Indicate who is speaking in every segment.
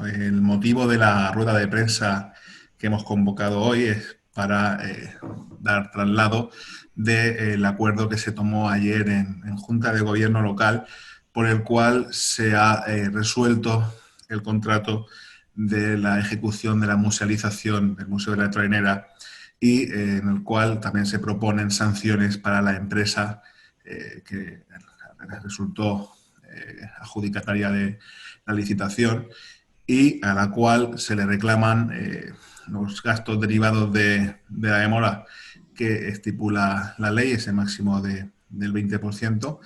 Speaker 1: el motivo de la rueda de prensa que hemos convocado hoy es para dar traslado del acuerdo que se tomó ayer en Junta de Gobierno local, por el cual se ha resuelto el contrato de la ejecución de la musealización del Museo de la Trainera y en el cual también se proponen sanciones para la empresa que resultó adjudicataria de la licitación y a la cual se le reclaman los gastos derivados de la demora que estipula la ley, ese máximo del 20%,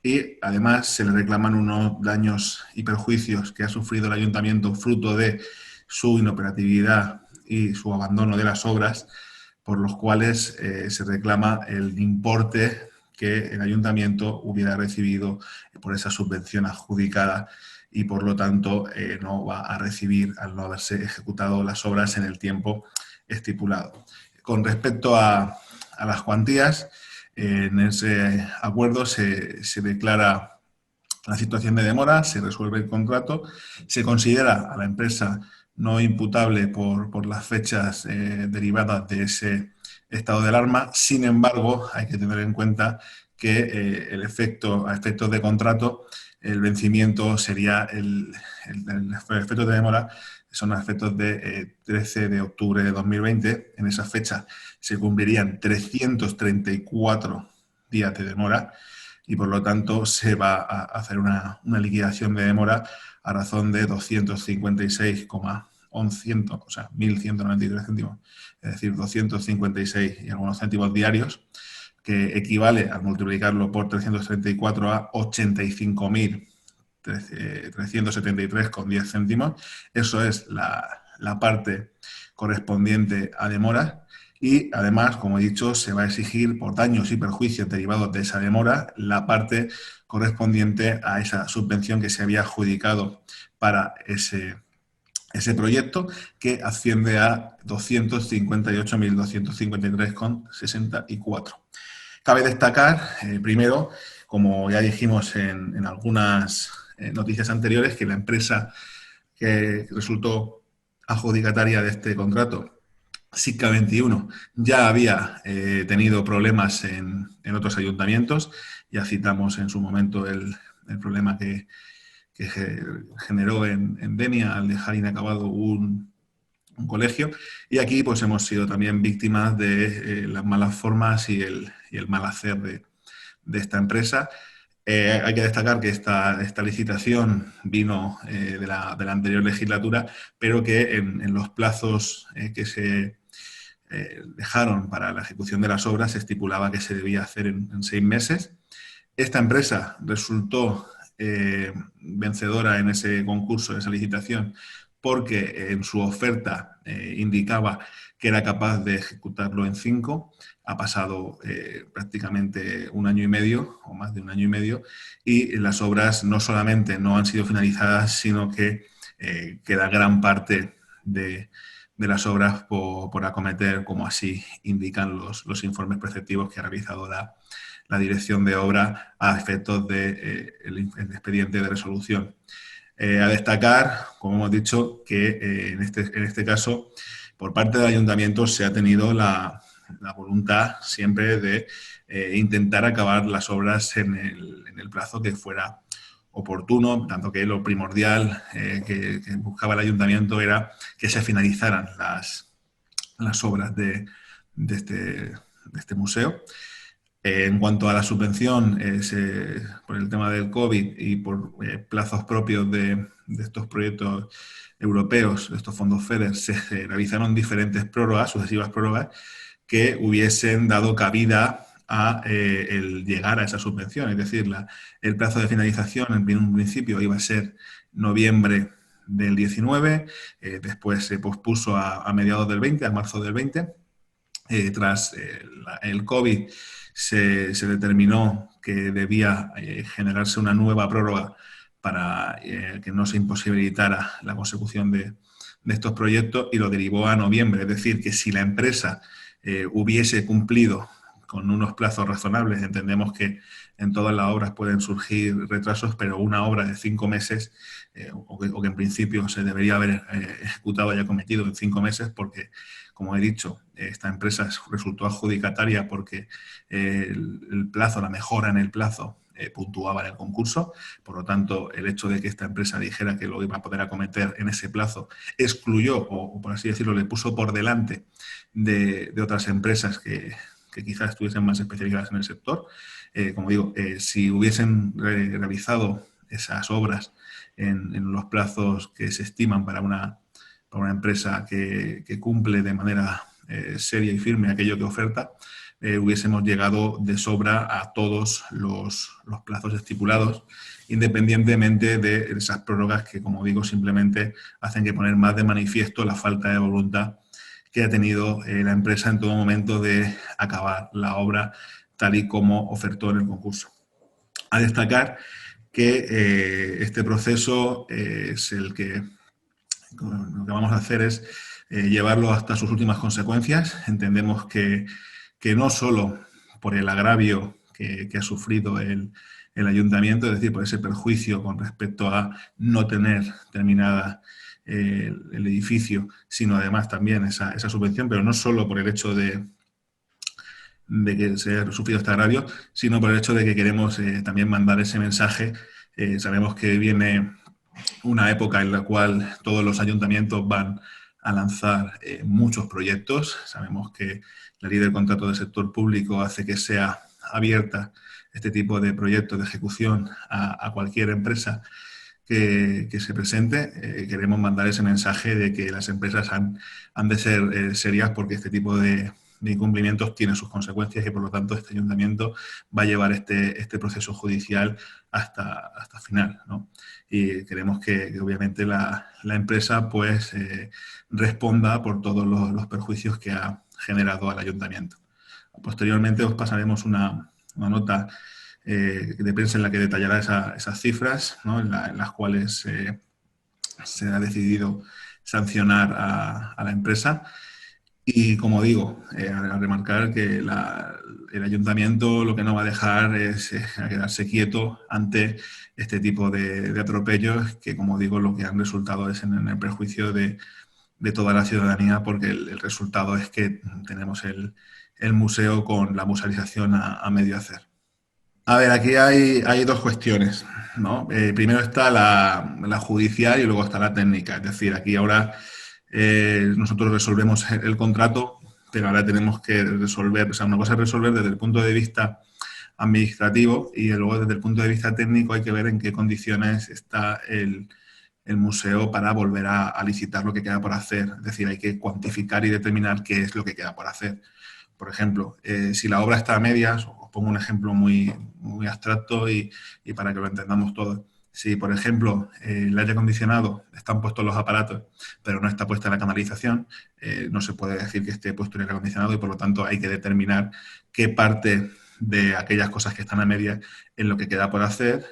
Speaker 1: y además se le reclaman unos daños y perjuicios que ha sufrido el ayuntamiento fruto de su inoperatividad y su abandono de las obras, por los cuales se reclama el importe que el ayuntamiento hubiera recibido por esa subvención adjudicada y por lo tanto no va a recibir al no haberse ejecutado las obras en el tiempo estipulado. Con respecto a las cuantías, en ese acuerdo se declara la situación de demora, se resuelve el contrato, se considera a la empresa no imputable por las fechas derivadas de ese estado de alarma. Sin embargo, hay que tener en cuenta que a efectos de contrato, el vencimiento sería el efecto de demora, son los efectos de 13 de octubre de 2020. En esa fecha se cumplirían 334 días de demora y por lo tanto se va a hacer una liquidación de demora a razón de 256,11, o sea, 1.193 céntimos, es decir, 256 y algunos céntimos diarios, que equivale al multiplicarlo por 334 a 85.373,10 céntimos. Eso es la parte correspondiente a demora. Y además, como he dicho, se va a exigir por daños y perjuicios derivados de esa demora la parte correspondiente a esa subvención que se había adjudicado para ese proyecto, que asciende a 258.253,64. Cabe destacar, primero, como ya dijimos en algunas noticias anteriores, que la empresa que resultó adjudicataria de este contrato, SICA 21, ya había tenido problemas en otros ayuntamientos. Ya citamos en su momento el problema que generó en Denia al dejar inacabado un colegio. Y aquí pues hemos sido también víctimas de las malas formas y el mal hacer de esta empresa. Hay que destacar que esta licitación vino de la anterior legislatura, pero que en los plazos que se dejaron para la ejecución de las obras se estipulaba que se debía hacer en 6 meses. Esta empresa resultó vencedora en ese concurso, en esa licitación, porque en su oferta indicaba que era capaz de ejecutarlo en 5. Ha pasado prácticamente 1 año y medio, o más de 1 año y medio, y las obras no solamente no han sido finalizadas, sino que queda gran parte de las obras por acometer, como así indican los informes preceptivos que ha realizado la dirección de obra a efectos del expediente de resolución. A destacar, como hemos dicho, que en este caso, por parte del ayuntamiento se ha tenido la voluntad siempre de intentar acabar las obras en el plazo que fuera oportuno, tanto que lo primordial que buscaba el ayuntamiento era que se finalizaran las obras de este museo. En cuanto a la subvención, por el tema del COVID y por plazos propios de estos proyectos europeos, de estos fondos FEDER, se realizaron diferentes prórrogas, sucesivas prórrogas, que hubiesen dado cabida a el llegar a esa subvención. Es decir, el plazo de finalización en un principio iba a ser noviembre del 19, después se pospuso a mediados del 20, a marzo del 20. Tras el COVID se determinó que debía generarse una nueva prórroga para que no se imposibilitara la consecución de estos proyectos y lo derivó a noviembre. Es decir, que si la empresa hubiese cumplido con unos plazos razonables, entendemos que en todas las obras pueden surgir retrasos, pero una obra de 5 meses, o que en principio se debería haber ejecutado y acometido en 5 meses, porque, como he dicho, esta empresa resultó adjudicataria porque el plazo, la mejora en el plazo, puntuaba en el concurso. Por lo tanto, el hecho de que esta empresa dijera que lo iba a poder acometer en ese plazo excluyó, o por así decirlo, le puso por delante de otras empresas que quizás estuviesen más especializadas en el sector. Como digo, si hubiesen realizado esas obras en los plazos que se estiman para una empresa que cumple de manera seria y firme aquello que oferta, hubiésemos llegado de sobra a todos los plazos estipulados, independientemente de esas prórrogas que, como digo, simplemente hacen que poner más de manifiesto la falta de voluntad que ha tenido la empresa en todo momento de acabar la obra tal y como ofertó en el concurso. A destacar que este proceso es el que lo que vamos a hacer es llevarlo hasta sus últimas consecuencias. Entendemos que no solo por el agravio que ha sufrido el ayuntamiento, es decir, por ese perjuicio con respecto a no tener terminada el edificio, sino además también esa subvención, pero no solo por el hecho de que se haya sufrido este agravio, sino por el hecho de que queremos también mandar ese mensaje. Sabemos que viene una época en la cual todos los ayuntamientos van a lanzar muchos proyectos. Sabemos que la ley del contrato del sector público hace que sea abierta este tipo de proyectos de ejecución a cualquier empresa que se presente. Queremos mandar ese mensaje de que las empresas han de ser serias, porque este tipo de incumplimientos tiene sus consecuencias y, por lo tanto, este ayuntamiento va a llevar este proceso judicial hasta final, ¿no? Y queremos que obviamente la empresa pues responda por todos los perjuicios que ha generado al ayuntamiento. Posteriormente os pasaremos una nota de prensa en la que detallará esas cifras, ¿no? en las cuales se ha decidido sancionar a la empresa. Y, como digo, a remarcar que el ayuntamiento lo que no va a dejar es a quedarse quieto ante este tipo de atropellos que, como digo, lo que han resultado es en el perjuicio de toda la ciudadanía, porque el resultado es que tenemos el museo con la musealización a medio hacer. A ver, aquí hay dos cuestiones, ¿no? Primero está la judicial y luego está la técnica. Es decir, aquí ahora nosotros resolvemos el contrato, pero ahora tenemos que resolver, o sea, una cosa es resolver desde el punto de vista administrativo y luego desde el punto de vista técnico hay que ver en qué condiciones está el museo para volver a licitar lo que queda por hacer. Es decir, hay que cuantificar y determinar qué es lo que queda por hacer. Por ejemplo, si la obra está a medias, os pongo un ejemplo muy abstracto y para que lo entendamos todos. Si, por ejemplo, el aire acondicionado están puestos los aparatos, pero no está puesta la canalización, no se puede decir que esté puesto el aire acondicionado y, por lo tanto, hay que determinar qué parte de aquellas cosas que están a medias es lo que queda por hacer,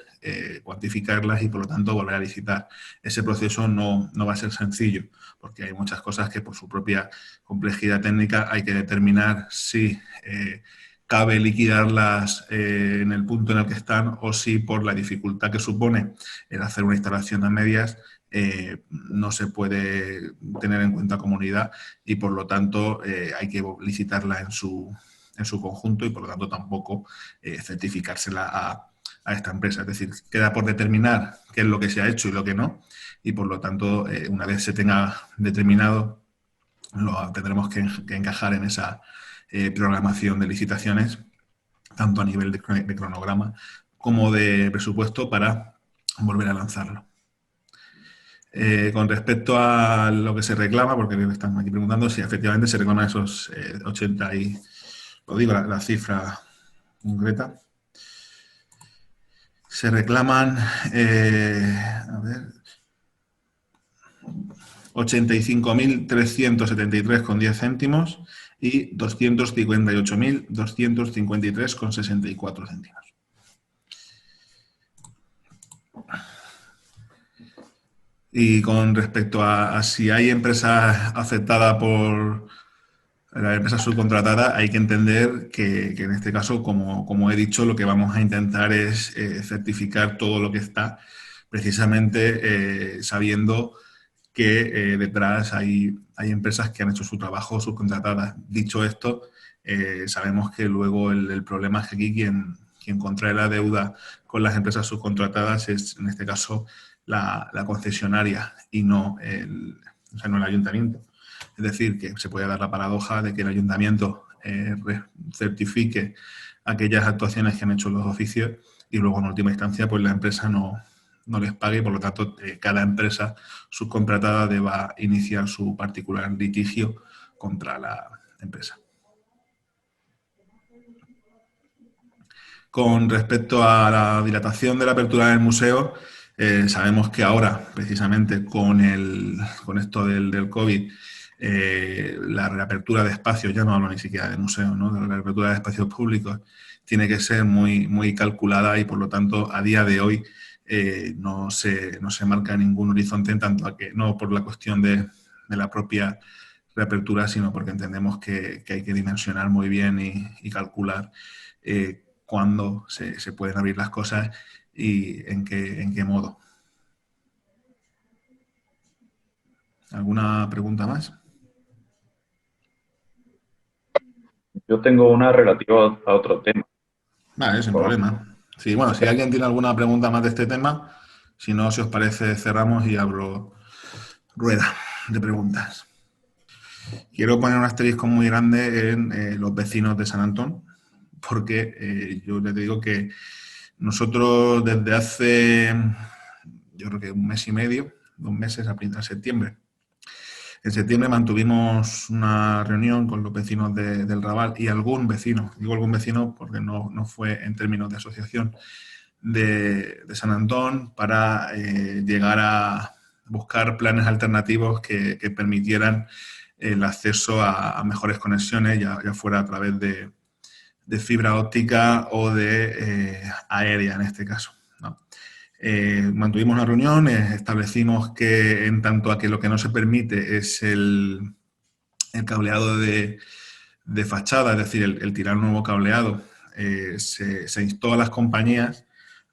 Speaker 1: cuantificarlas y, por lo tanto, volver a licitar. Ese proceso no va a ser sencillo, porque hay muchas cosas que, por su propia complejidad técnica, hay que determinar si cabe liquidarlas en el punto en el que están o si, por la dificultad que supone el hacer una instalación a medias, no se puede tener en cuenta como unidad y, por lo tanto, hay que licitarla en su conjunto y, por lo tanto, tampoco certificársela a esta empresa. Es decir, queda por determinar qué es lo que se ha hecho y lo que no, y, por lo tanto, una vez se tenga determinado, lo tendremos que encajar en esa programación de licitaciones, tanto a nivel de cronograma como de presupuesto, para volver a lanzarlo. Con respecto a lo que se reclama, porque me están aquí preguntando si efectivamente se reclaman esos 80 y... Lo digo, la cifra concreta. Se reclaman, a ver, 85.373,10 céntimos y 258.253,64 céntimos. Y con respecto a si hay empresas afectadas por la empresa subcontratada, hay que entender que en este caso, como he dicho, lo que vamos a intentar es certificar todo lo que está, precisamente sabiendo que detrás hay empresas que han hecho su trabajo subcontratadas. Dicho esto, sabemos que luego el problema es que aquí quien contrae la deuda con las empresas subcontratadas es, en este caso, la concesionaria y o sea, no el ayuntamiento. Es decir, que se puede dar la paradoja de que el ayuntamiento certifique aquellas actuaciones que han hecho los oficios y luego, en última instancia, pues la empresa no les pague y, por lo tanto, cada empresa subcontratada deba iniciar su particular litigio contra la empresa. Con respecto a la dilatación de la apertura del museo, sabemos que ahora, precisamente con esto del COVID, la reapertura de espacios, ya no hablo ni siquiera de museos, ¿no? La reapertura de espacios públicos tiene que ser muy, muy calculada y, por lo tanto, a día de hoy no se marca ningún horizonte, en tanto a que no por la cuestión de la propia reapertura, sino porque entendemos que hay que dimensionar muy bien y calcular cuándo se pueden abrir las cosas y en qué modo. ¿Alguna pregunta más?
Speaker 2: Yo tengo una relativa a otro tema.
Speaker 1: Vale, sin
Speaker 2: Por
Speaker 1: problema. Sí, bueno, si alguien tiene alguna pregunta más de este tema, si no, si os parece, cerramos y abro rueda de preguntas. Quiero poner un asterisco muy grande en los vecinos de San Antón, porque yo les digo que nosotros desde hace, yo creo que un mes y medio, 2 meses a septiembre, en septiembre mantuvimos una reunión con los vecinos del Raval y algún vecino, digo algún vecino porque no fue en términos de asociación, de San Antón para llegar a buscar planes alternativos que permitieran el acceso a mejores conexiones, ya fuera a través de fibra óptica o de aérea en este caso, ¿no? Mantuvimos una reunión, establecimos que en tanto a que lo que no se permite es el cableado de fachada, es decir, el tirar un nuevo cableado, se instó a las compañías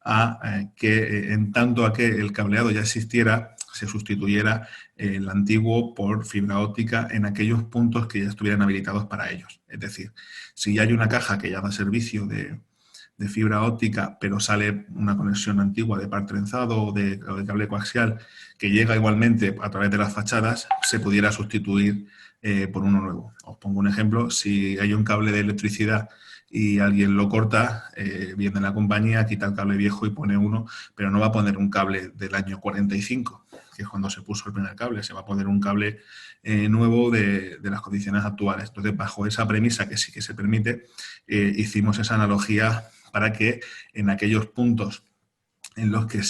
Speaker 1: a que en tanto a que el cableado ya existiera, se sustituyera el antiguo por fibra óptica en aquellos puntos que ya estuvieran habilitados para ellos. Es decir, si ya hay una caja que ya da servicio de fibra óptica, pero sale una conexión antigua de par trenzado o de cable coaxial que llega igualmente a través de las fachadas, se pudiera sustituir por uno nuevo. Os pongo un ejemplo, si hay un cable de electricidad y alguien lo corta, viene la compañía, quita el cable viejo y pone uno, pero no va a poner un cable del año 45, que es cuando se puso el primer cable, se va a poner un cable nuevo de las condiciones actuales. Entonces, bajo esa premisa que sí que se permite, hicimos esa analogía para que en aquellos puntos en los que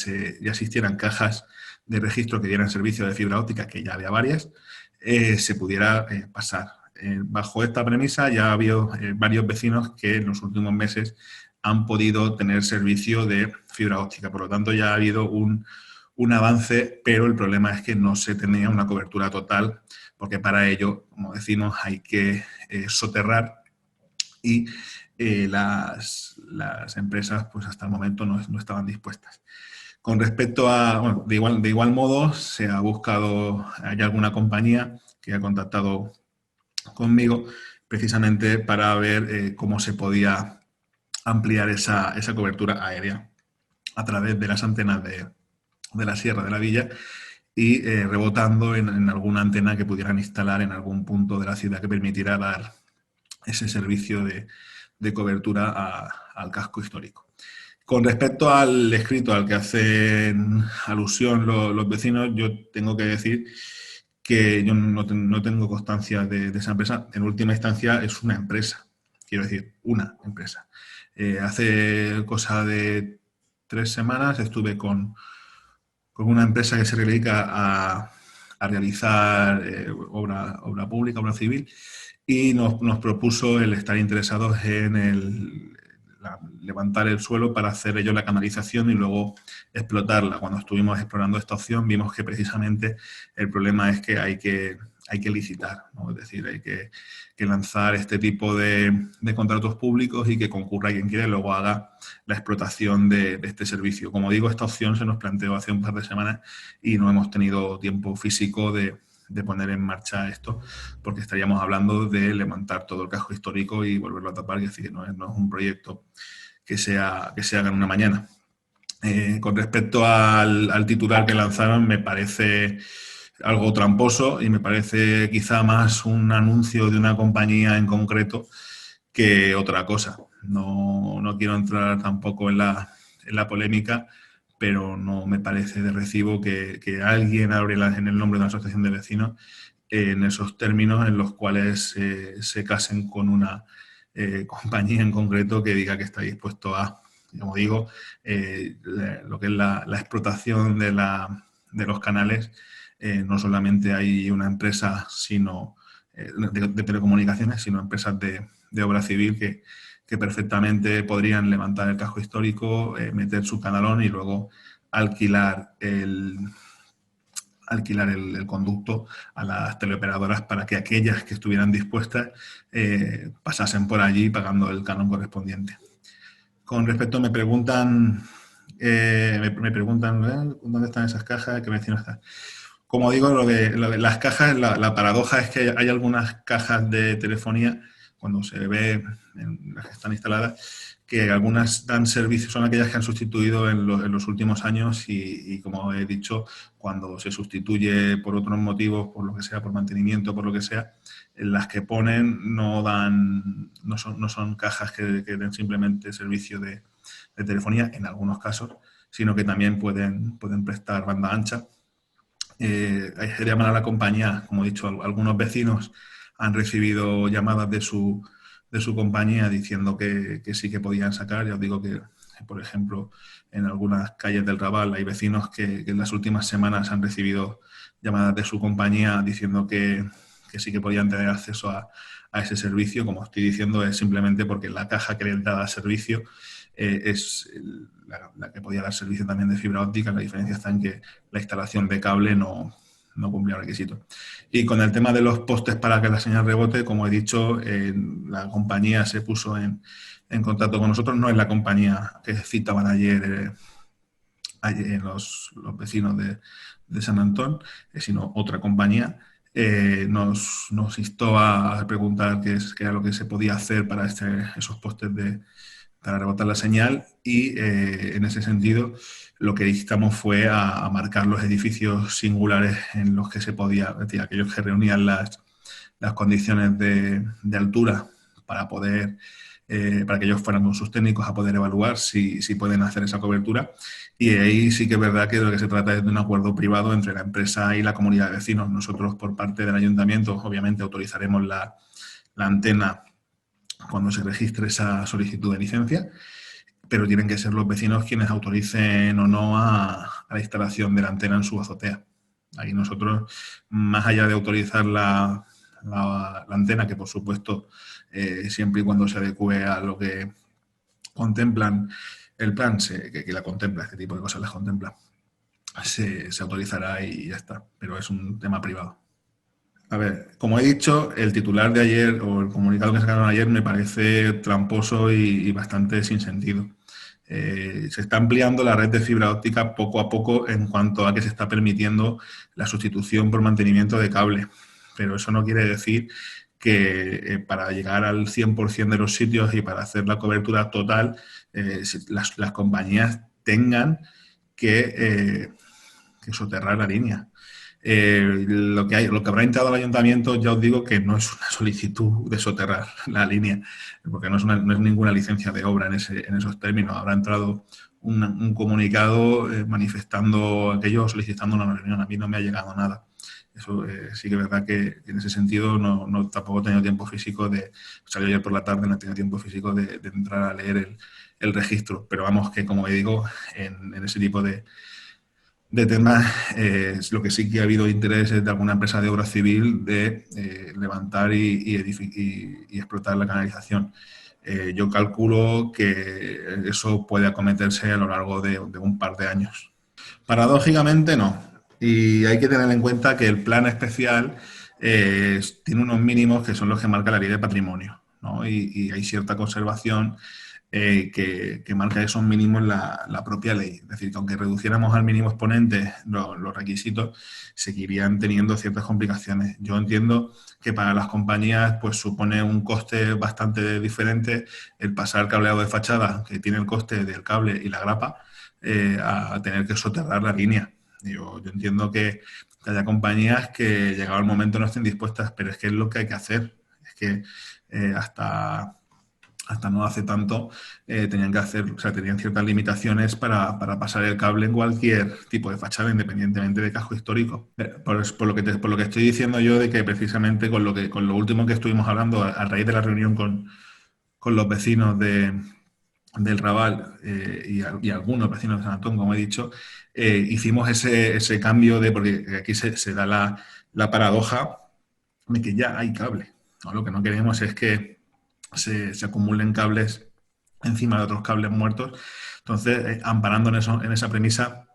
Speaker 1: ya existieran cajas de registro que dieran servicio de fibra óptica, que ya había varias, se pudiera pasar. Bajo esta premisa ya ha habido varios vecinos que en los últimos meses han podido tener servicio de fibra óptica. Por lo tanto, ya ha habido un avance, pero el problema es que no se tenía una cobertura total, porque para ello, como decimos, hay que soterrar y las empresas pues hasta el momento no estaban dispuestas. Con respecto a, bueno, de igual modo, se ha buscado, hay alguna compañía que ha contactado conmigo precisamente para ver cómo se podía ampliar esa cobertura aérea a través de las antenas de la Sierra de la Villa y rebotando en alguna antena que pudieran instalar en algún punto de la ciudad que permitiera dar ese servicio de cobertura al casco histórico. Con respecto al escrito al que hacen alusión los vecinos, yo tengo que decir que yo no tengo constancia de esa empresa. En última instancia es una empresa, quiero decir, una empresa. Hace cosa de 3 semanas estuve con una empresa que se dedica a realizar obra pública, obra civil, y nos propuso el estar interesados en levantar el suelo para hacer ellos la canalización y luego explotarla. Cuando estuvimos explorando esta opción vimos que precisamente el problema es que hay hay que licitar, ¿no? Es decir, hay que lanzar este tipo de contratos públicos y que concurra quien quiera y luego haga la explotación de este servicio. Como digo, esta opción se nos planteó hace un par de semanas y no hemos tenido tiempo físico de poner en marcha esto, porque estaríamos hablando de levantar todo el casco histórico y volverlo a tapar, y decir que no es un proyecto que se haga en una mañana. Con respecto al titular que lanzaron, me parece algo tramposo y me parece quizá más un anuncio de una compañía en concreto que otra cosa. No quiero entrar tampoco en la polémica, pero no me parece de recibo que alguien hable en el nombre de una asociación de vecinos en esos términos en los cuales se casen con una compañía en concreto que diga que está dispuesto a, como digo, lo que es la explotación de los canales. No solamente hay una empresa de telecomunicaciones, sino empresas de obra civil que perfectamente podrían levantar el casco histórico, meter su canalón y luego alquilar el conducto a las teleoperadoras para que aquellas que estuvieran dispuestas pasasen por allí pagando el canon correspondiente. Con respecto, me preguntan ¿dónde están esas cajas? ¿Qué vecino están? Como digo, lo de las cajas, la paradoja es que hay algunas cajas de telefonía, cuando se ve en las que están instaladas, que algunas dan servicio, son aquellas que han sustituido en los últimos años y, como he dicho, cuando se sustituye por otros motivos, por lo que sea, por mantenimiento, por lo que sea, las que ponen no son cajas que den simplemente servicio de telefonía, en algunos casos, sino que también pueden prestar banda ancha. Hay que llamar a la compañía, como he dicho, algunos vecinos han recibido llamadas de su compañía diciendo que sí que podían sacar. Ya os digo que, por ejemplo, en algunas calles del Raval hay vecinos que en las últimas semanas han recibido llamadas de su compañía diciendo que sí que podían tener acceso a ese servicio. Como estoy diciendo, es simplemente porque la caja que les da servicio es la que podía dar servicio también de fibra óptica. La diferencia está en que la instalación de cable no cumplía el requisito. Y con el tema de los postes para que la señal rebote, como he dicho, la compañía se puso en contacto con nosotros. No es la compañía que citaban ayer los vecinos de San Antón, sino otra compañía. Nos instó a preguntar qué era lo que se podía hacer para esos postes para rebotar la señal, y en ese sentido lo que instamos fue a marcar los edificios singulares en los que se podía, es decir, aquellos que reunían las condiciones de altura para poder, para que ellos fueran con sus técnicos a poder evaluar si pueden hacer esa cobertura. Y ahí sí que es verdad que de lo que se trata es de un acuerdo privado entre la empresa y la comunidad de vecinos. Nosotros, por parte del ayuntamiento, obviamente autorizaremos la antena cuando se registre esa solicitud de licencia, pero tienen que ser los vecinos quienes autoricen o no a la instalación de la antena en su azotea. Ahí nosotros, más allá de autorizar la antena, que por supuesto, siempre y cuando se adecue a lo que contemplan el plan, que la contempla, este tipo de cosas las contempla, se autorizará y ya está, pero es un tema privado. A ver, como he dicho, el titular de ayer o el comunicado que sacaron ayer me parece tramposo y bastante sin sentido. Se está ampliando la red de fibra óptica poco a poco en cuanto a que se está permitiendo la sustitución por mantenimiento de cable, pero eso no quiere decir que para llegar al 100% de los sitios y para hacer la cobertura total, las compañías tengan que soterrar la línea. Lo que habrá entrado al ayuntamiento, ya os digo que no es una solicitud de soterrar la línea, porque no es ninguna licencia de obra en esos términos. Habrá entrado un comunicado manifestando aquello, solicitando una reunión. A mí no me ha llegado nada. Eso sí que es verdad que en ese sentido tampoco he tenido tiempo físico salió ayer por la tarde, no he tenido tiempo físico de entrar a leer el registro. Pero vamos, que como digo, en ese tipo de temas, lo que sí que ha habido interés es de alguna empresa de obra civil de levantar y explotar la canalización. Yo calculo que eso puede acometerse a lo largo de un par de años. Paradójicamente no. Y hay que tener en cuenta que el plan especial tiene unos mínimos que son los que marca la ley de patrimonio, ¿no? Y hay cierta conservación que marca esos mínimos la propia ley. Es decir, que aunque reduciéramos al mínimo exponente los requisitos, seguirían teniendo ciertas complicaciones. Yo entiendo que para las compañías pues supone un coste bastante diferente el pasar cableado de fachada, que tiene el coste del cable y la grapa, a tener que soterrar la línea. Yo entiendo que haya compañías que llegado el momento no estén dispuestas, pero es que es lo que hay que hacer. Es que hasta no hace tanto tenían que hacer, o sea, tenían ciertas limitaciones para pasar el cable en cualquier tipo de fachada, independientemente de casco histórico. Por lo que estoy diciendo yo de que precisamente con lo último que estuvimos hablando a raíz de la reunión con los vecinos del Raval y algunos vecinos de San Antón, como he dicho, hicimos ese cambio porque aquí se da la paradoja de que ya hay cable, ¿no? Lo que no queremos es que se acumulen cables encima de otros cables muertos. Entonces, amparando en esa premisa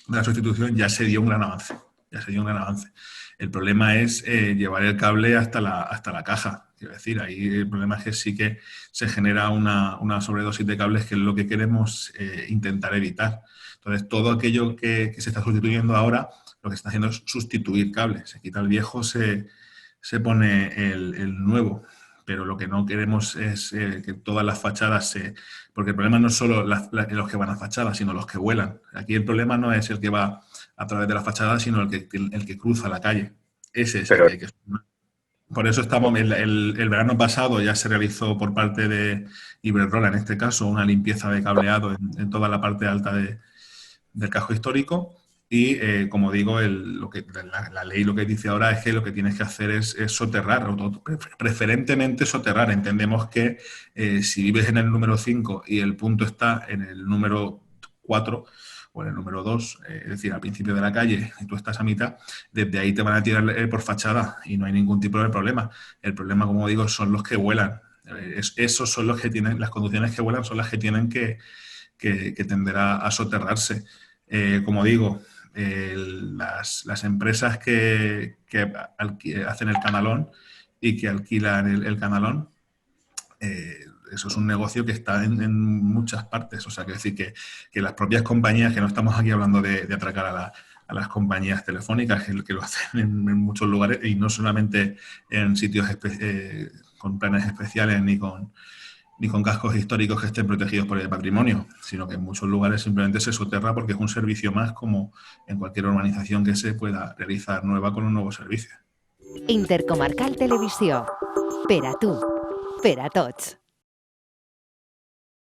Speaker 1: de la sustitución, ya se dio un gran avance. Ya se dio un gran avance. El problema es llevar el cable hasta la caja. Quiero decir, ahí el problema es que sí que se genera una sobredosis de cables, que es lo que queremos intentar evitar. Entonces, todo aquello que se está sustituyendo ahora, lo que se está haciendo es sustituir cables. Se quita el viejo, se pone el nuevo. Pero lo que no queremos es que todas las fachadas se... Porque el problema no es solo los que van a fachadas, sino los que vuelan. Aquí el problema no es el que va a través de la fachada, sino el que cruza la calle. Ese es el
Speaker 2: Pero,
Speaker 1: que hay que sumar. Por eso estamos, el verano pasado ya se realizó por parte de Iberdrola, en este caso, una limpieza de cableado en toda la parte alta del casco histórico. Y, como digo, la ley lo que dice ahora es que lo que tienes que hacer es soterrar, preferentemente soterrar. Entendemos que si vives en el número 5 y el punto está en el número 4 o en el número 2, es decir, al principio de la calle, y tú estás a mitad, desde ahí te van a tirar por fachada y no hay ningún tipo de problema. El problema, como digo, son los que vuelan. Esos son los que tienen, las conducciones que vuelan son las que tienen que tender a soterrarse. Como digo, las empresas que hacen el canalón y que alquilan el canalón, eso es un negocio que está en muchas partes. O sea, que decir que las propias compañías, que no estamos aquí hablando de atracar a las compañías telefónicas, que lo hacen en muchos lugares y no solamente en sitios con planes especiales ni con cascos históricos que estén protegidos por el patrimonio, sino que en muchos lugares simplemente se soterra porque es un servicio más, como en cualquier urbanización que se pueda realizar nueva con un nuevo servicio.
Speaker 3: Intercomarcal Televisió. Per a tu, per a tots.